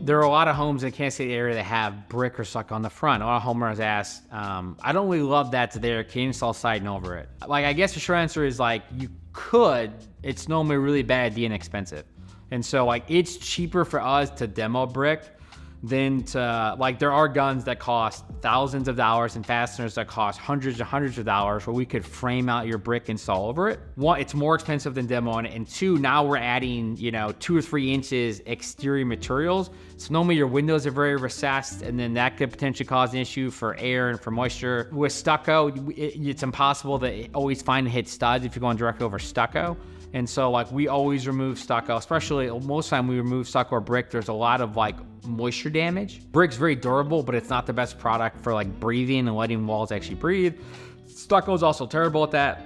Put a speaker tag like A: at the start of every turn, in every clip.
A: There are a lot of homes in the Kansas City area that have brick or stucco on the front. A lot of homeowners ask, I don't really love that's there. Can you install siding over it? Like, I guess the short answer is like, you could. It's normally really bad idea and expensive. And so like, it's cheaper for us to demo brick than to, like, there are guns that cost thousands of dollars and fasteners that cost hundreds and hundreds of dollars where we could frame out your brick, install over it. One, it's more expensive than demoing it. And two, now we're adding, 2 or 3 inches exterior materials. So normally your windows are very recessed, and then that could potentially cause an issue for air and for moisture. With stucco, it's impossible to always find and hit studs if you're going directly over stucco. And so like, we always remove stucco, especially most of the time we remove stucco or brick. There's a lot of like moisture damage. Brick's very durable, but it's not the best product for like breathing and letting walls actually breathe. Stucco is also terrible at that.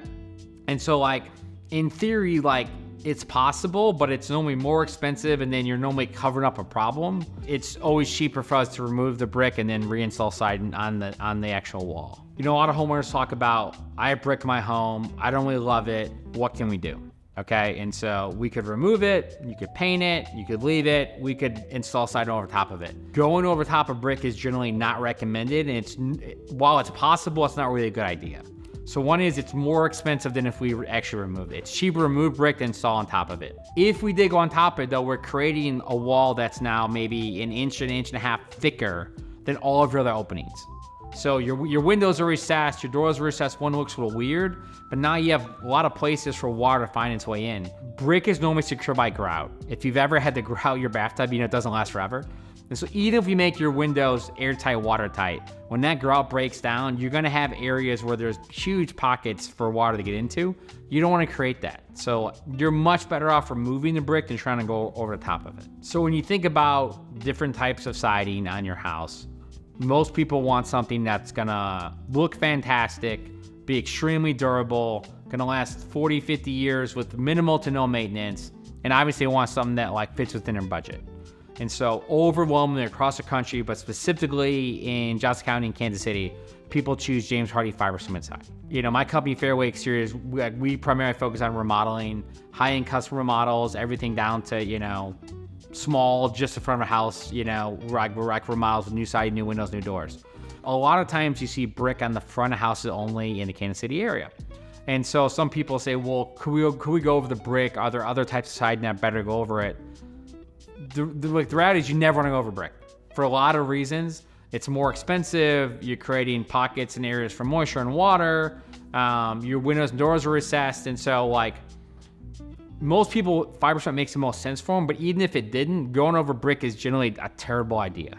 A: And so like, in theory, like, it's possible, but it's normally more expensive, and then you're normally covering up a problem. It's always cheaper for us to remove the brick and then reinstall siding on the actual wall. A lot of homeowners talk about, I have brick in my home, I don't really love it, what can we do? Okay, and so we could remove it, you could paint it, you could leave it, we could install siding over top of it. Going over top of brick is generally not recommended, and while it's possible, it's not really a good idea. So one is, it's more expensive than if we actually remove it. It's cheaper to remove brick than install on top of it. If we did go on top of it though, we're creating a wall that's now maybe an inch and a half thicker than all of your other openings. So your windows are recessed, your doors are recessed, one looks a little weird, but now you have a lot of places for water to find its way in. Brick is normally secure by grout. If you've ever had to grout your bathtub, it doesn't last forever. And so even if you make your windows airtight, watertight, when that grout breaks down, you're gonna have areas where there's huge pockets for water to get into. You don't wanna create that. So you're much better off removing the brick than trying to go over the top of it. So when you think about different types of siding on your house, most people want something that's gonna look fantastic, be extremely durable, gonna last 40, 50 years with minimal to no maintenance, and obviously want something that like fits within their budget. And so overwhelmingly across the country, but specifically in Johnson County and Kansas City, people choose James Hardie fiber cement siding. My company Fairway Exteriors, we primarily focus on remodeling, high-end custom remodels, everything down to, small, just in front of a house, like remodels with new siding, new windows, new doors. A lot of times you see brick on the front of houses only in the Kansas City area. And so some people say, well, could we go over the brick? Are there other types of siding that better go over it? The reality is you never want to go over brick. For a lot of reasons. It's more expensive, you're creating pockets and areas for moisture and water, your windows and doors are recessed, and so like, most people, fiber cement makes the most sense for them, but even if it didn't, going over brick is generally a terrible idea.